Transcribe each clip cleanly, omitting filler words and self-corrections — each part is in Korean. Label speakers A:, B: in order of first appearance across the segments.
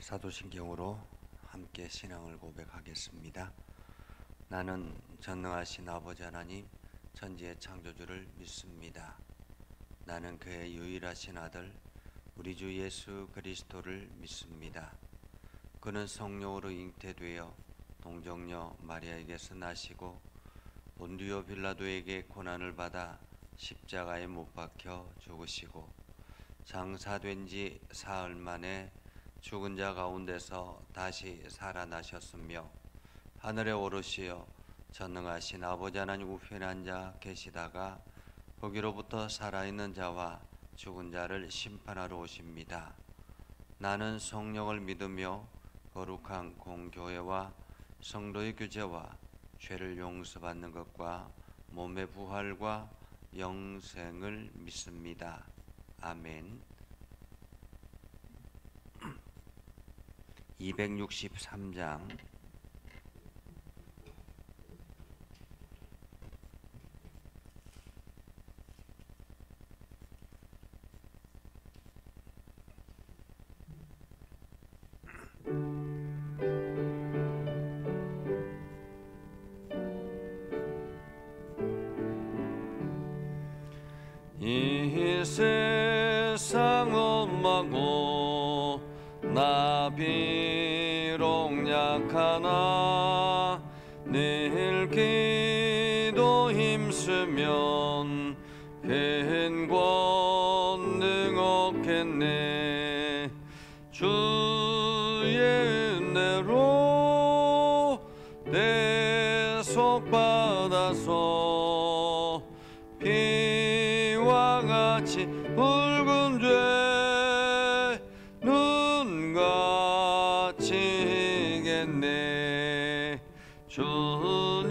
A: 사도신경으로 함께 신앙을 고백하겠습니다. 나는 전능하신 아버지 하나님 천지의 창조주를 믿습니다. 나는 그의 유일하신 아들 우리 주 예수 그리스도를 믿습니다. 그는 성령으로 잉태되어 동정녀 마리아에게서 나시고 본디오 빌라도에게 고난을 받아 십자가에 못 박혀 죽으시고 장사된 지 사흘 만에 죽은 자 가운데서 다시 살아나셨으며 하늘에 오르시어 전능하신 아버지 하나님 우편에 앉아 계시다가 거기로부터 살아있는 자와 죽은 자를 심판하러 오십니다. 나는 성령을 믿으며 거룩한 공교회와 성도의 규제와 죄를 용서받는 것과 몸의 부활과 영생을 믿습니다. 아멘. 263장
B: 이 세상 엄하고 나 비록 약하나 늘 기도 힘쓰면 큰 권능 얻겠네. 주의 은혜로 대속받아서 피와 같이 붉은 죄 눈같이 겠네. 주님의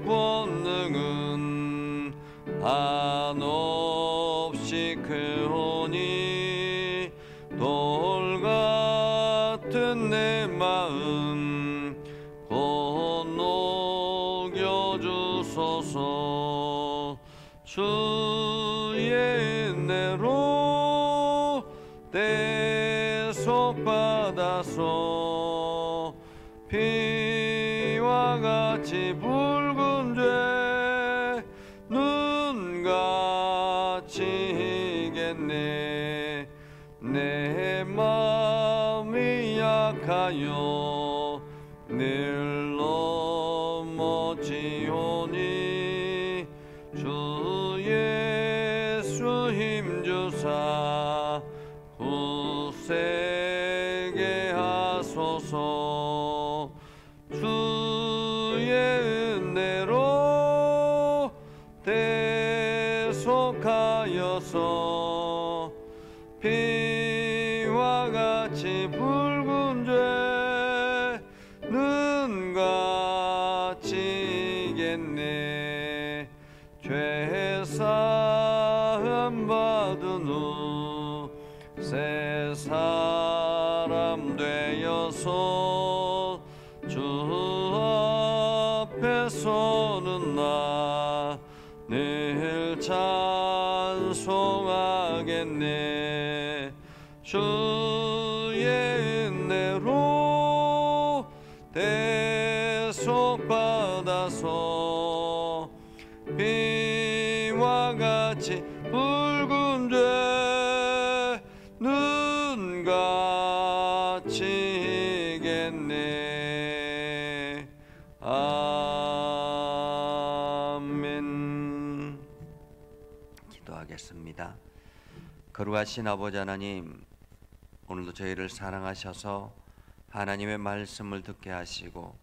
B: 권능은 한없이 크오니 돌 같은 내 마음 건너겨 주소서. 주의 은혜로 대속받아서 피와 같이 붉은 죄 눈같이 겠네. 내 마음이 약하여 늘 넘어지오니 주 예수 힘주사 굳세게 하소서. 주의 은혜로 대속하여서 피와 같이 붉은 죄 눈같이 겠네. 죄 사함 받은 후 새 사람 되어서 주 앞에 서는 나 늘 찬송하겠네. 주의 은혜로 대속받아서 피와 같이 붉은 죄 눈같이 겠네. 아멘.
A: 기도하겠습니다. 거룩하신 아버지 하나님, 오늘도 저희를 사랑하셔서 하나님의 말씀을 듣게 하시고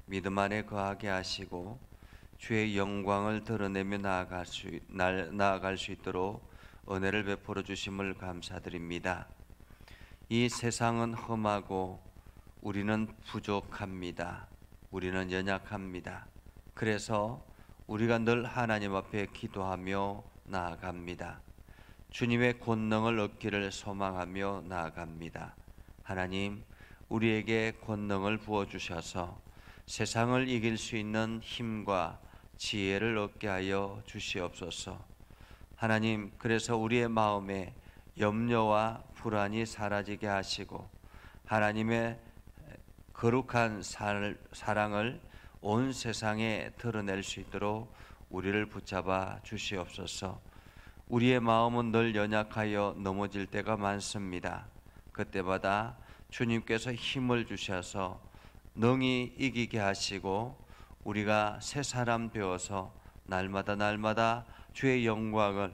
A: 믿음 안에 거하게 하시고 주의 영광을 드러내며 나아갈 수 있도록 은혜를 베풀어 주심을 감사드립니다. 이 세상은 험하고 우리는 부족합니다. 우리는 연약합니다. 그래서 우리가 늘 하나님 앞에 기도하며 나아갑니다. 주님의 권능을 얻기를 소망하며 나아갑니다. 하나님, 우리에게 권능을 부어주셔서 세상을 이길 수 있는 힘과 지혜를 얻게 하여 주시옵소서. 하나님, 그래서 우리의 마음에 염려와 불안이 사라지게 하시고 하나님의 거룩한 사랑을 온 세상에 드러낼 수 있도록 우리를 붙잡아 주시옵소서. 우리의 마음은 늘 연약하여 넘어질 때가 많습니다. 그때마다 주님께서 힘을 주셔서 능히 이기게 하시고 우리가 새 사람 되어서 날마다 주의 영광을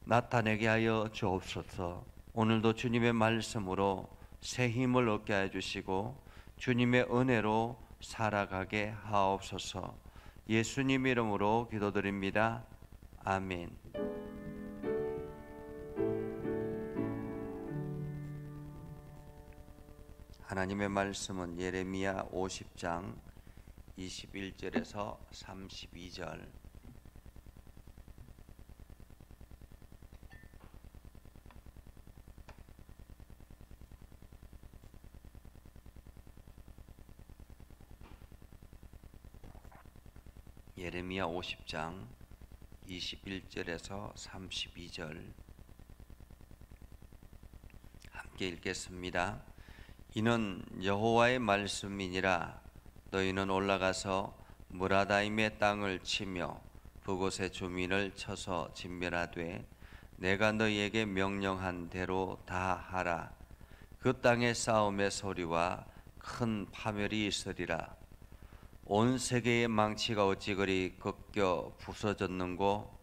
A: 나타내게 하여 주옵소서. 오늘도 주님의 말씀으로 새 힘을 얻게 해 주시고 주님의 은혜로 살아가게 하옵소서. 예수님 이름으로 기도드립니다. 아멘. 하나님의 말씀은 예레미야 50장 21절에서 32절. 예레미야 50장 21절에서 32절 함께 읽겠습니다. 이는 여호와의 말씀이니라. 너희는 올라가서 무라다임의 땅을 치며 그곳의 주민을 쳐서 진멸하되 내가 너희에게 명령한 대로 다 하라. 그 땅의 싸움의 소리와 큰 파멸이 있으리라. 온 세계의 망치가 어찌 그리 꺾여 부서졌는고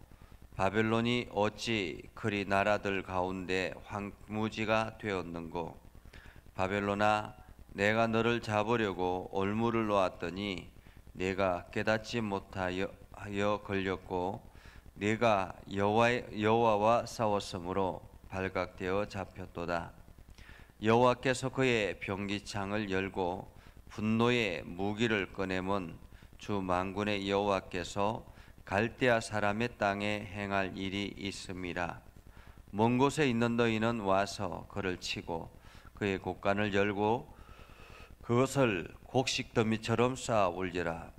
A: 바벨론이 어찌 그리 나라들 가운데 황무지가 되었는고 바벨론아, 내가 너를 잡으려고 올무를 놓았더니 내가 깨닫지 못하여 걸렸고 내가 여호와와 싸웠으므로 발각되어 잡혔도다. 여호와께서 그의 병기창을 열고 분노의 무기를 꺼내면 주 만군의 여호와께서 갈대아 사람의 땅에 행할 일이 있음이라. 먼 곳에 있는 너희는 와서 그를 치고 그의 곳간을 열고 그것을 곡식더미처럼 쌓아 올리라.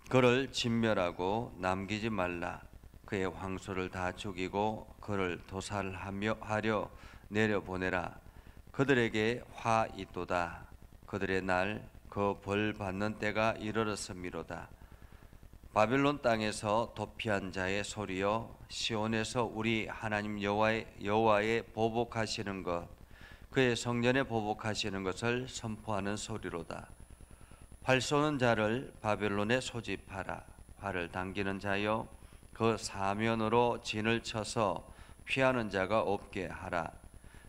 A: 그를 진멸하고 남기지 말라. 그의 황소를 다 죽이고 그를 도살하려 내려보내라. 그들에게 화 있도다. 그들의 날 그 벌 받는 때가 이르렀음이로다. 바벨론 땅에서 도피한 자의 소리여, 시온에서 우리 하나님 여호와의 보복하시는 것, 그의 성전에 보복하시는 것을 선포하는 소리로다. 활 쏘는 자를 바벨론에 소집하라. 활을 당기는 자여, 그 사면으로 진을 쳐서 피하는 자가 없게 하라.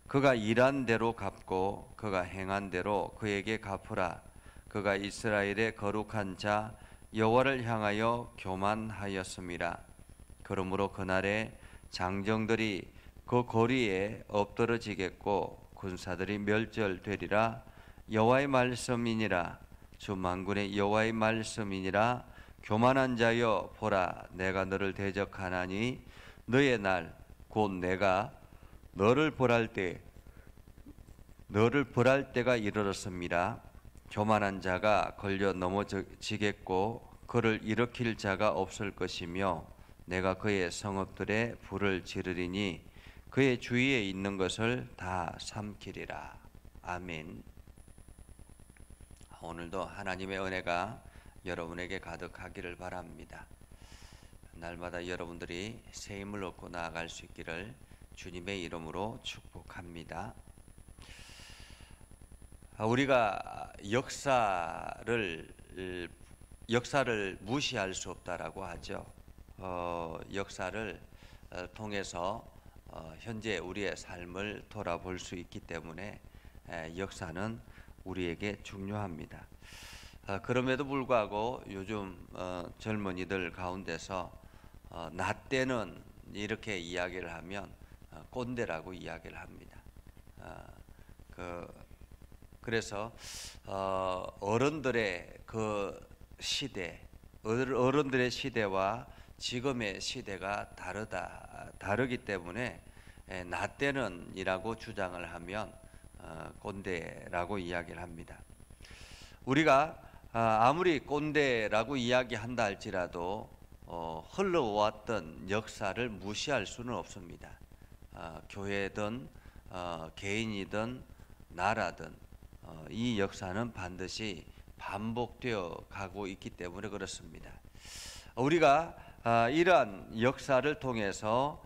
A: 그가 일한 대로 갚고 그가 행한 대로 그에게 갚으라. 그가 이스라엘의 거룩한 자 여호와를 향하여 교만하였음이라. 그러므로 그날에 장정들이 그 거리에 엎드러지겠고 군사들이 멸절되리라. 여호와의 말씀이니라. 주 만군의 여호와의 말씀이니라. 교만한 자여, 보라, 내가 너를 대적하나니 너의 날 곧 내가 너를 벌할 때가 이르렀습니다. 교만한 자가 걸려 넘어지겠고 그를 일으킬 자가 없을 것이며 내가 그의 성읍들에 불을 지르리니 그의 주위에 있는 것을 다 삼키리라. 아멘. 오늘도 하나님의 은혜가 여러분에게 가득하기를 바랍니다. 날마다 여러분들이 새 힘을 얻고 나아갈 수 있기를 주님의 이름으로 축복합니다. 우리가 역사를 무시할 수 없다라고 하죠. 역사를 통해서 현재 우리의 삶을 돌아볼 수 있기 때문에 역사는 우리에게 중요합니다. 그럼에도 불구하고 요즘 젊은이들 가운데서 나 때는 이렇게 이야기를 하면 꼰대라고 이야기를 합니다. 그래서 어른들의 그 시대, 어른들의 시대와 지금의 시대가 다르기 때문에 나 때는이라고 주장을 하면 꼰대라고 이야기를 합니다. 우리가 아무리 꼰대라고 이야기한다 할지라도 흘러왔던 역사를 무시할 수는 없습니다. 교회든 개인이든 나라든 이 역사는 반드시 반복되어 가고 있기 때문에 그렇습니다. 우리가 이러한 역사를 통해서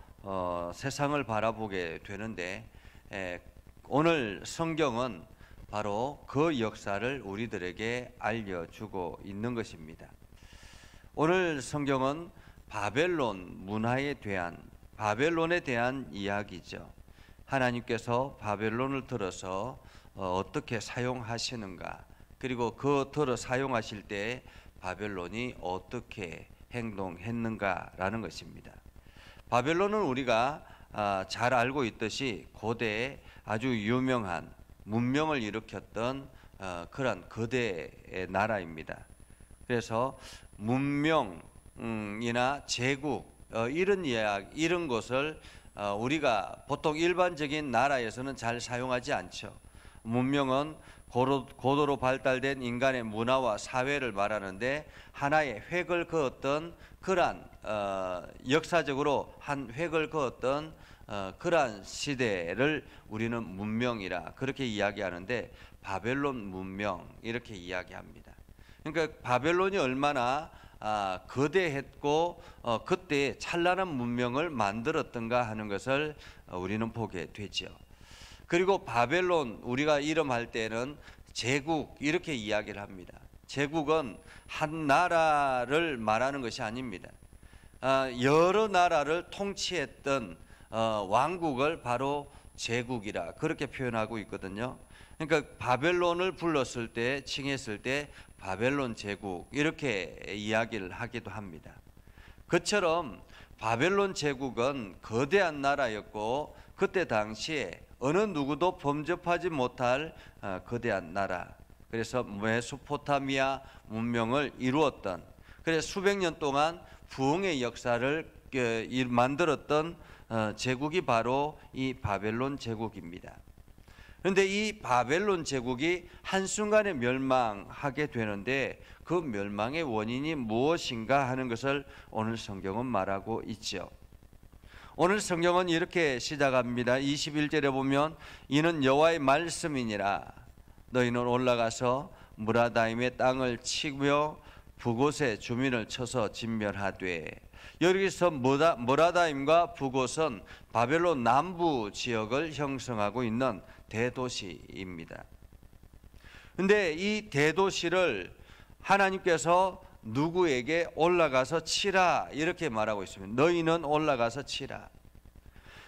A: 세상을 바라보게 되는데 오늘 성경은 바로 그 역사를 우리들에게 알려주고 있는 것입니다. 오늘 성경은 바벨론 문화에 대한 바벨론에 대한 이야기죠. 하나님께서 바벨론을 들어서 어떻게 사용하시는가, 그리고 그 들어 사용하실 때 바벨론이 어떻게 행동했는가라는 것입니다. 바벨론은 우리가 잘 알고 있듯이 고대에 아주 유명한 문명을 일으켰던 그런 거대의 나라입니다. 그래서 문명이나 제국 이런 것을 우리가 보통 일반적인 나라에서는 잘 사용하지 않죠. 문명은 고도로 발달된 인간의 문화와 사회를 말하는데 하나의 획을 그었던 그러한 역사적으로 한 획을 그었던 그러한 시대를 우리는 문명이라 그렇게 이야기하는데 바벨론 문명 이렇게 이야기합니다. 그러니까 바벨론이 얼마나 거대했고 그때 찬란한 문명을 만들었던가 하는 것을 우리는 보게 되죠. 그리고 바벨론 우리가 이름할 때는 제국 이렇게 이야기를 합니다. 제국은 한 나라를 말하는 것이 아닙니다. 여러 나라를 통치했던 왕국을 바로 제국이라 그렇게 표현하고 있거든요. 그러니까 바벨론을 불렀을 때 칭했을 때 바벨론 제국 이렇게 이야기를 하기도 합니다. 그처럼 바벨론 제국은 거대한 나라였고 그때 당시에 어느 누구도 범접하지 못할 거대한 나라, 그래서 메소포타미아 문명을 이루었던, 그래서 수백 년 동안 부흥의 역사를 만들었던 제국이 바로 이 바벨론 제국입니다. 그런데 이 바벨론 제국이 한순간에 멸망하게 되는데 그 멸망의 원인이 무엇인가 하는 것을 오늘 성경은 말하고 있죠. 오늘 성경은 이렇게 시작합니다. 21절에 보면 이는 여호와의 말씀이니라. 너희는 올라가서 무라다임의 땅을 치며 부곳의 주민을 쳐서 진멸하되. 여기서 무라다임과 부곳은 바벨론 남부 지역을 형성하고 있는 대도시입니다. 그런데 이 대도시를 하나님께서 누구에게 올라가서 치라 이렇게 말하고 있습니다. 너희는 올라가서 치라.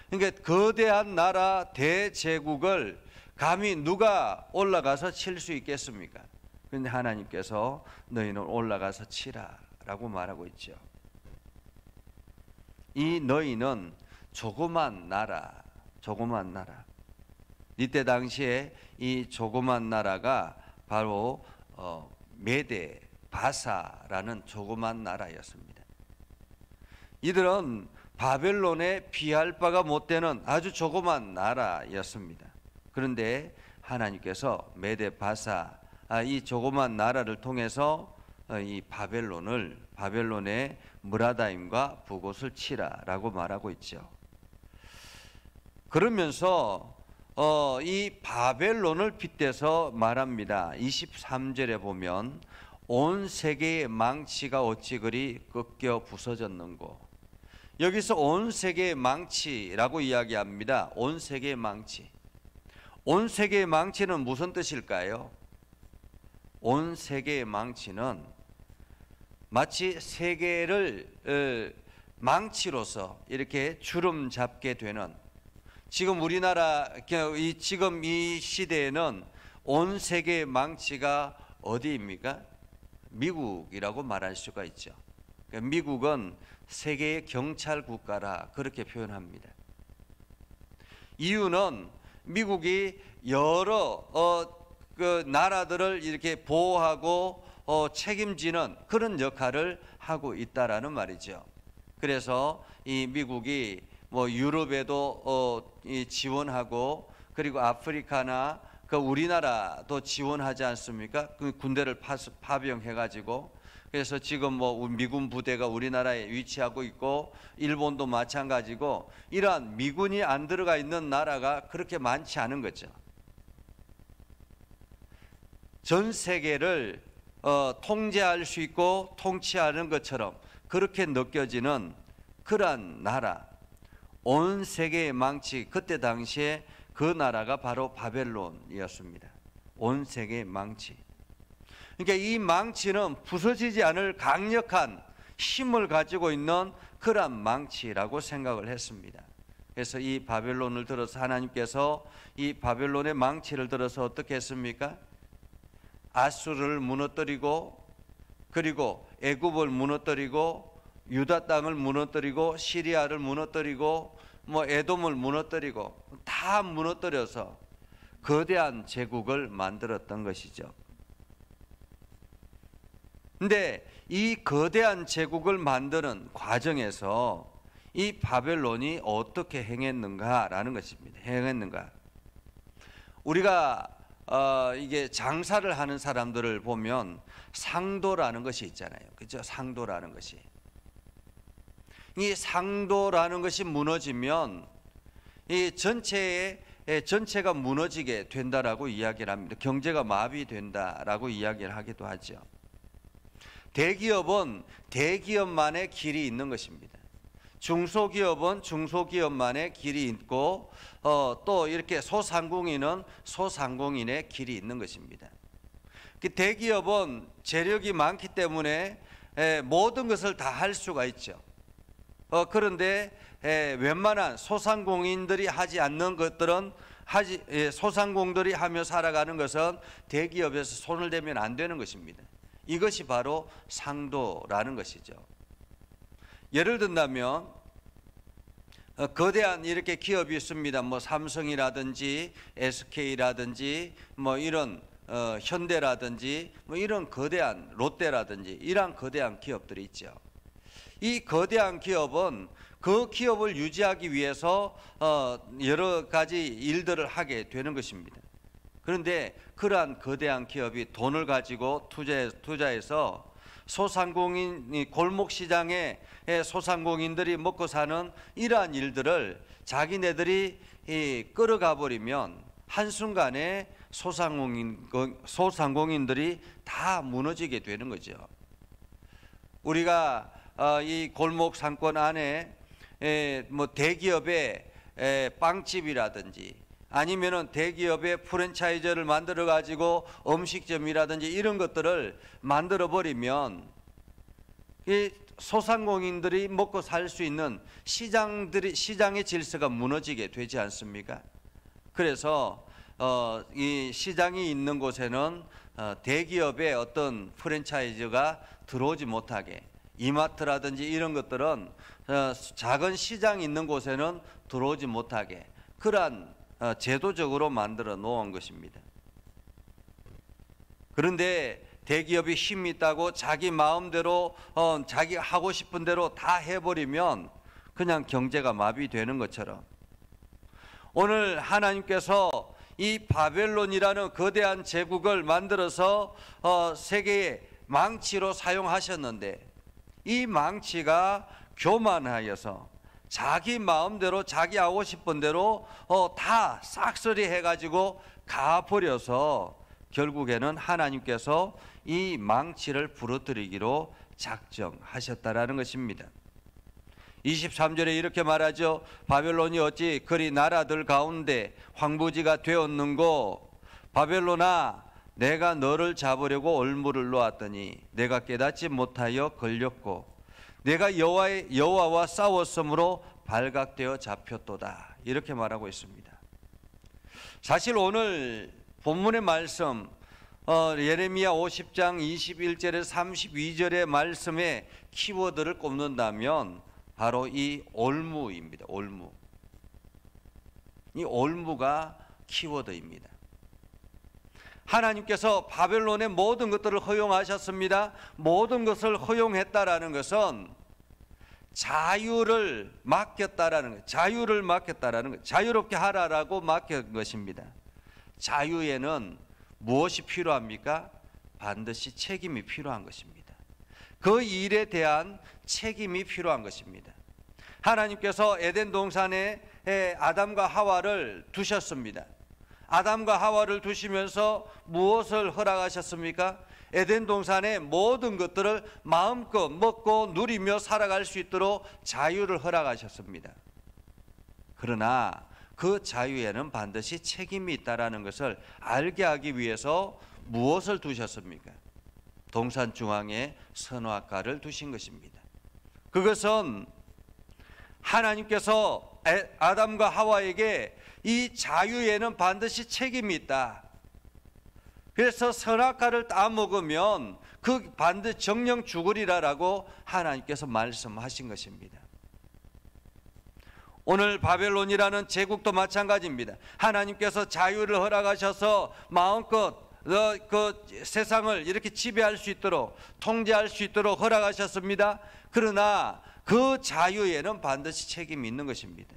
A: 그러니까 거대한 나라 대제국을 감히 누가 올라가서 칠 수 있겠습니까? 그런데 하나님께서 너희는 올라가서 치라라고 말하고 있죠. 이 너희는 조그만 나라. 이때 당시에 이 조그만 나라가 바로 메데 바사라는 조그만 나라였습니다. 이들은 바벨론에 비할 바가 못 되는 아주 조그만 나라였습니다. 그런데 하나님께서 메데 바사 이 조그만 나라를 통해서 이 바벨론의 무라다임과 부곳을 치라라고 말하고 있죠. 그러면서 이 바벨론을 빗대서 말합니다. 23절에 보면 온 세계의 망치가 어찌 그리 꺾여 부서졌는고. 여기서 온 세계의 망치라고 이야기합니다. 온 세계의 망치. 온 세계의 망치는 무슨 뜻일까요? 온 세계의 망치는 마치 세계를 망치로서 이렇게 주름 잡게 되는, 지금 우리나라 지금 이 시대에는 온 세계의 망치가 어디입니까? 미국이라고 말할 수가 있죠. 그러니까 미국은 세계의 경찰 국가라 그렇게 표현합니다. 이유는 미국이 여러 그 나라들을 이렇게 보호하고 책임지는 그런 역할을 하고 있다라는 말이죠. 그래서 이 미국이 뭐 유럽에도 지원하고, 그리고 아프리카나 그 우리나라도 지원하지 않습니까? 그 군대를 파병해 가지고. 그래서 지금 뭐 미군 부대가 우리나라에 위치하고 있고 일본도 마찬가지고 이러한 미군이 안 들어가 있는 나라가 그렇게 많지 않은 거죠. 전 세계를 통제할 수 있고 통치하는 것처럼 그렇게 느껴지는 그러한 나라, 온 세계의 망치, 그때 당시에 그 나라가 바로 바벨론이었습니다. 온 세계의 망치. 그러니까 이 망치는 부서지지 않을 강력한 힘을 가지고 있는 그러한 망치라고 생각을 했습니다. 그래서 이 바벨론을 들어서 하나님께서 이 바벨론의 망치를 들어서 어떻게 했습니까? 아수르를 무너뜨리고, 그리고 애굽을 무너뜨리고, 유다 땅을 무너뜨리고, 시리아를 무너뜨리고, 뭐 에돔을 무너뜨리고 다 무너뜨려서 거대한 제국을 만들었던 것이죠. 근데 이 거대한 제국을 만드는 과정에서 이 바벨론이 어떻게 행했는가라는 것입니다. 행했는가? 우리가 이게 장사를 하는 사람들을 보면 상도라는 것이 있잖아요. 그죠? 상도라는 것이. 이 상도라는 것이 무너지면 이 전체가 무너지게 된다라고 이야기를 합니다. 경제가 마비된다라고 이야기를 하기도 하죠. 대기업은 대기업만의 길이 있는 것입니다. 중소기업은 중소기업만의 길이 있고 또 이렇게 소상공인은 소상공인의 길이 있는 것입니다. 대기업은 재력이 많기 때문에 모든 것을 다 할 수가 있죠. 그런데 웬만한 소상공인들이 하지 않는 것들은 소상공들이 하며 살아가는 것은 대기업에서 손을 대면 안 되는 것입니다. 이것이 바로 상도라는 것이죠. 예를 든다면 거대한 이렇게 기업이 있습니다. 뭐 삼성이라든지 SK라든지 뭐 이런 현대라든지 뭐 이런 거대한 롯데라든지 이러한 거대한 기업들이 있죠. 이 거대한 기업은 그 기업을 유지하기 위해서 여러 가지 일들을 하게 되는 것입니다. 그런데 그러한 거대한 기업이 돈을 가지고 투자해서 소상공인 골목 시장에 소상공인들이 먹고 사는 이러한 일들을 자기네들이 끌어가 버리면 한순간에 소상공인들이 다 무너지게 되는 거죠. 우리가 이 골목 상권 안에 뭐 대기업의 빵집이라든지 아니면은 대기업의 프랜차이즈를 만들어 가지고 음식점이라든지 이런 것들을 만들어 버리면 이 소상공인들이 먹고 살 수 있는 시장의 질서가 무너지게 되지 않습니까? 그래서 이 시장이 있는 곳에는 대기업의 어떤 프랜차이즈가 들어오지 못하게, 이마트라든지 이런 것들은 작은 시장이 있는 곳에는 들어오지 못하게 그러한 제도적으로 만들어 놓은 것입니다. 그런데 대기업이 힘이 있다고 자기 마음대로 자기 하고 싶은 대로 다 해버리면 그냥 경제가 마비되는 것처럼 오늘 하나님께서 이 바벨론이라는 거대한 제국을 만들어서 세계의 망치로 사용하셨는데 이 망치가 교만하여서 자기 마음대로 자기 하고 싶은 대로 다 싹쓸이 해가지고 가버려서 결국에는 하나님께서 이 망치를 부러뜨리기로 작정하셨다라는 것입니다. 23절에 이렇게 말하죠. 바벨론이 어찌 그리 나라들 가운데 황부지가 되었는고 바벨론아 내가 너를 잡으려고 올무를 놓았더니 내가 깨닫지 못하여 걸렸고 내가 여호와와 싸웠으므로 발각되어 잡혔도다. 이렇게 말하고 있습니다. 사실 오늘 본문의 말씀 예레미야 50장 21절에서 32절의 말씀의 키워드를 꼽는다면 바로 이 올무입니다. 올무. 이 올무가 키워드입니다. 하나님께서 바벨론의 모든 것들을 허용하셨습니다. 모든 것을 허용했다라는 것은 자유를 맡겼다라는 것, 자유를 맡겼다라는 것, 자유롭게 하라라고 맡긴 것입니다. 자유에는 무엇이 필요합니까? 반드시 책임이 필요한 것입니다.
C: 그 일에 대한 책임이 필요한 것입니다. 하나님께서 에덴 동산에 아담과 하와를 두셨습니다. 아담과 하와를 두시면서 무엇을 허락하셨습니까? 에덴 동산의 모든 것들을 마음껏 먹고 누리며 살아갈 수 있도록 자유를 허락하셨습니다. 그러나 그 자유에는 반드시 책임이 있다는 것을 알게 하기 위해서 무엇을 두셨습니까? 동산 중앙에 선악과를 두신 것입니다. 그것은 하나님께서 아담과 하와에게 이 자유에는 반드시 책임이 있다. 그래서 선악과를 따먹으면 그 반드시 정령 죽으리라라고 하나님께서 말씀하신 것입니다. 오늘 바벨론이라는 제국도 마찬가지입니다. 하나님께서 자유를 허락하셔서 마음껏 그 세상을 이렇게 지배할 수 있도록, 통제할 수 있도록 허락하셨습니다. 그러나 그 자유에는 반드시 책임이 있는 것입니다.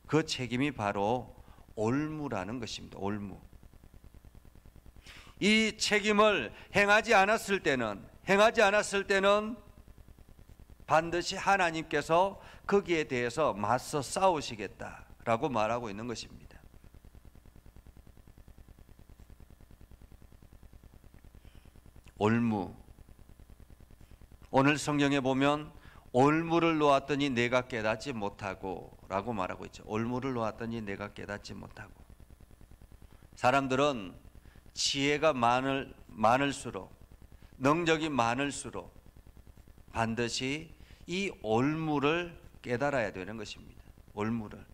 C: 그 책임이 바로 올무라는 것입니다. 올무. 이 책임을 행하지 않았을 때는 반드시 하나님께서 거기에 대해서 맞서 싸우시겠다라고 말하고 있는 것입니다. 올무. 오늘 성경에 보면 올무를 놓았더니 내가 깨닫지 못하고 라고 말하고 있죠. 올무를 놓았더니 내가 깨닫지 못하고. 사람들은 지혜가 많을수록, 능력이 많을수록 반드시 이 올무를 깨달아야 되는 것입니다. 올무를.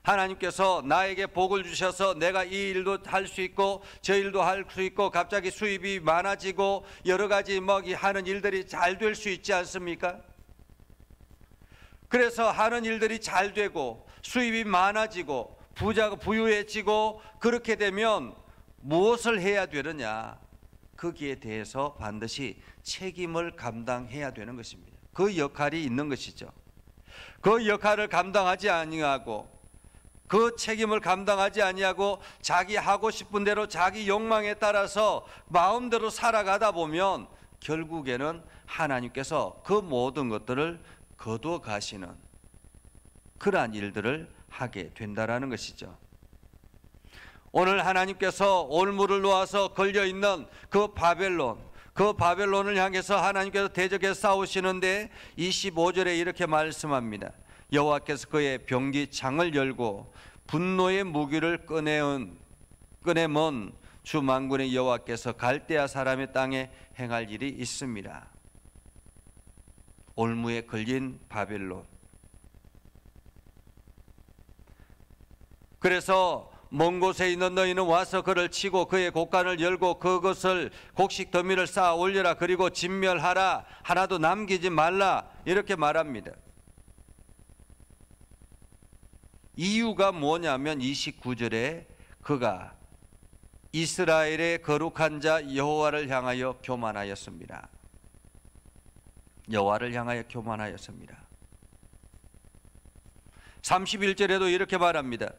C: 하나님께서 나에게 복을 주셔서 내가 이 일도 할 수 있고 저 일도 할 수 있고 갑자기 수입이 많아지고 여러 가지 하는 일들이 잘 될 수 있지 않습니까? 그래서 하는 일들이 잘 되고 수입이 많아지고 부자가 부유해지고 그렇게 되면 무엇을 해야 되느냐? 거기에 대해서 반드시 책임을 감당해야 되는 것입니다. 그 역할이 있는 것이죠. 그 역할을 감당하지 아니하고 그 책임을 감당하지 아니하고 자기 하고 싶은 대로 자기 욕망에 따라서 마음대로 살아가다 보면 결국에는 하나님께서 그 모든 것들을 거두어 가시는 그러한 일들을 하게 된다라는 것이죠. 오늘 하나님께서 올무를 놓아서 걸려있는 그 바벨론을 향해서 하나님께서 대적해 싸우시는데 25절에 이렇게 말씀합니다. 여호와께서 그의 병기 창을 열고 분노의 무기를 꺼내면 주 만군의 여호와께서 갈대아 사람의 땅에 행할 일이 있습니다. 올무에 걸린 바벨론. 그래서 먼 곳에 있는 너희는 와서 그를 치고 그의 곡간을 열고 그것을 곡식 더미를 쌓아 올려라. 그리고 진멸하라. 하나도 남기지 말라. 이렇게 말합니다. 이유가 뭐냐면 29절에 그가 이스라엘의 거룩한 자 여호와를 향하여 교만하였습니다. 여호와를 향하여 교만하였습니다. 31절에도 이렇게 말합니다.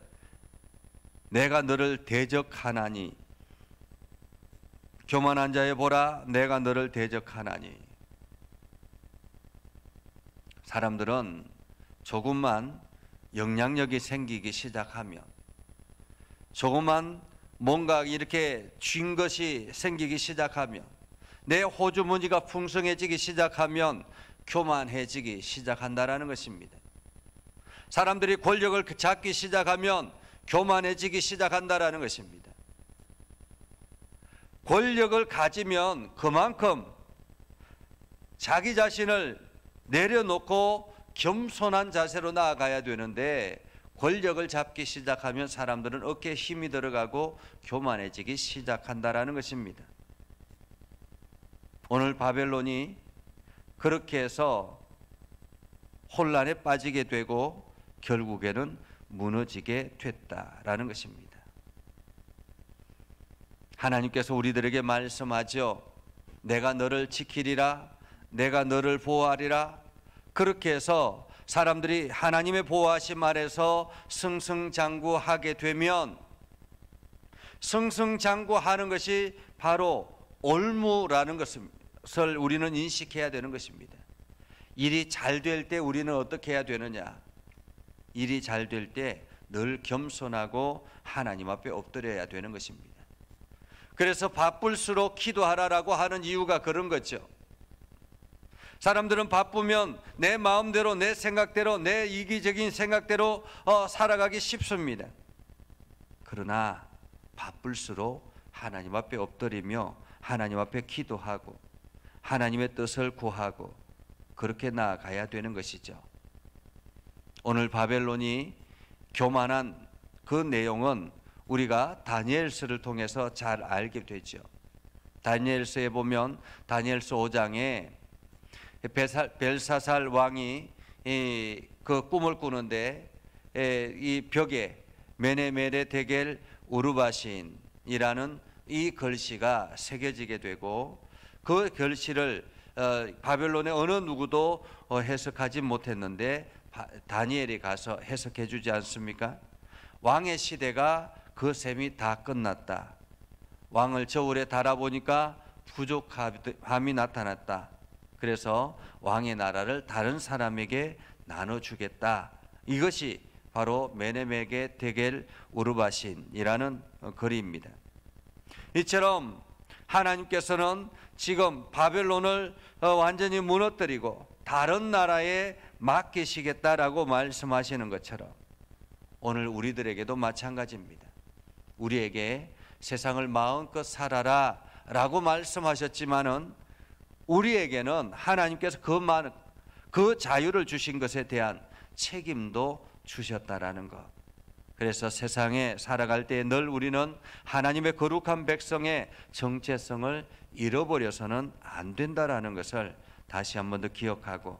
C: 내가 너를 대적하나니 교만한 자에 보라 내가 너를 대적하나니. 사람들은 조금만 영향력이 생기기 시작하면, 조금만 뭔가 이렇게 쥔 것이 생기기 시작하면, 내 호주머니가 풍성해지기 시작하면 교만해지기 시작한다라는 것입니다. 사람들이 권력을 잡기 시작하면 교만해지기 시작한다라는 것입니다. 권력을 가지면 그만큼 자기 자신을 내려놓고 겸손한 자세로 나아가야 되는데 권력을 잡기 시작하면 사람들은 어깨에 힘이 들어가고 교만해지기 시작한다라는 것입니다. 오늘 바벨론이 그렇게 해서 혼란에 빠지게 되고 결국에는 무너지게 됐다라는 것입니다. 하나님께서 우리들에게 말씀하죠. 내가 너를 지키리라. 내가 너를 보호하리라. 그렇게 해서 사람들이 하나님의 보호하심 아래서 승승장구하게 되면, 승승장구하는 것이 바로 올무라는 것을 우리는 인식해야 되는 것입니다. 일이 잘 될 때 우리는 어떻게 해야 되느냐? 일이 잘 될 때 늘 겸손하고 하나님 앞에 엎드려야 되는 것입니다. 그래서 바쁠수록 기도하라라고 하는 이유가 그런 거죠. 사람들은 바쁘면 내 마음대로, 내 생각대로, 내 이기적인 생각대로 살아가기 쉽습니다. 그러나 바쁠수록 하나님 앞에 엎드리며 하나님 앞에 기도하고 하나님의 뜻을 구하고 그렇게 나아가야 되는 것이죠. 오늘 바벨론이 교만한 그 내용은 우리가 다니엘서를 통해서 잘 알게 되죠. 다니엘서에 보면 다니엘서 5장에 벨사살 왕이 그 꿈을 꾸는데 이 벽에 메네메레 데겔 우르바신이라는 이 글씨가 새겨지게 되고 그 글씨를 바벨론의 어느 누구도 해석하지 못했는데 다니엘이 가서 해석해 주지 않습니까? 왕의 시대가 그 셈이 다 끝났다. 왕을 저울에 달아보니까 부족함이 나타났다. 그래서 왕의 나라를 다른 사람에게 나눠주겠다. 이것이 바로 메네메게 데겔 우르바신이라는 글입니다. 이처럼 하나님께서는 지금 바벨론을 완전히 무너뜨리고 다른 나라에 맡기시겠다라고 말씀하시는 것처럼 오늘 우리들에게도 마찬가지입니다. 우리에게 세상을 마음껏 살아라 라고 말씀하셨지만은 우리에게는 하나님께서 그 자유를 주신 것에 대한 책임도 주셨다라는 것. 그래서 세상에 살아갈 때 늘 우리는 하나님의 거룩한 백성의 정체성을 잃어버려서는 안 된다라는 것을 다시 한 번 더 기억하고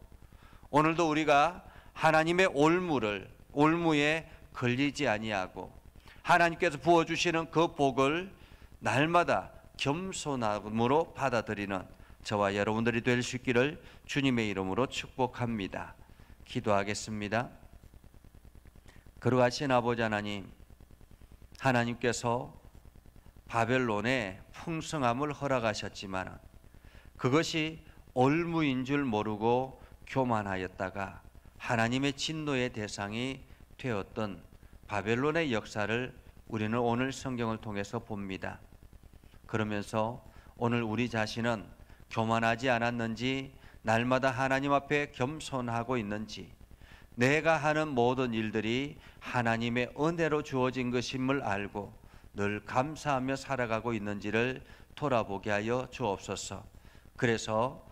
C: 오늘도 우리가 하나님의 올무에 걸리지 아니하고 하나님께서 부어주시는 그 복을 날마다 겸손함으로 받아들이는 저와 여러분들이 될 수 있기를 주님의 이름으로 축복합니다. 기도하겠습니다. 거룩하신 아버지 하나님, 하나님께서 바벨론에 풍성함을 허락하셨지만 그것이 올무인 줄 모르고 교만하였다가 하나님의 진노의 대상이 되었던 바벨론의 역사를 우리는 오늘 성경을 통해서 봅니다. 그러면서 오늘 우리 자신은 교만하지 않았는지, 날마다 하나님 앞에 겸손하고 있는지, 내가 하는 모든 일들이 하나님의 은혜로 주어진 것임을 알고 늘 감사하며 살아가고 있는지를 돌아보게 하여 주옵소서. 그래서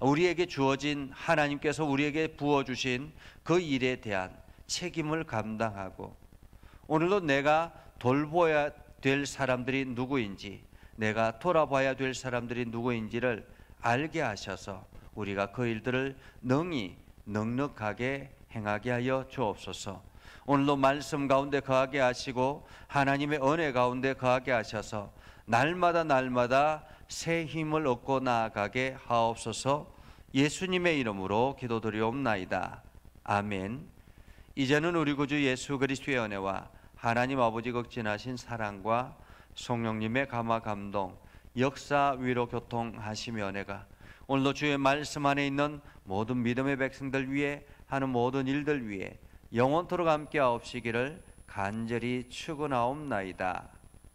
C: 우리에게 주어진, 하나님께서 우리에게 부어주신 그 일에 대한 책임을 감당하고 오늘도 내가 돌보아야 될 사람들이 누구인지, 내가 돌아봐야 될 사람들이 누구인지를 알게 하셔서 우리가 그 일들을 능히 넉넉하게 행하게 하여 주옵소서. 오늘도 말씀 가운데 거하게 하시고 하나님의 은혜 가운데 거하게 하셔서 날마다 새 힘을 얻고 나아가게 하옵소서. 예수님의 이름으로 기도드리옵나이다. 아멘. 이제는 우리 구주 예수 그리스도의 은혜와 하나님 아버지 극진하신 사랑과 성령님의 감화 감동, 역사 위로 교통하시며 은혜가 오늘도 주의 말씀 안에 있는 모든 믿음의 백성들 위해 하는 모든 일들 위해 영원토록 함께 하옵시기를 간절히 축원하옵나이다.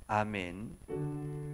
C: 아멘.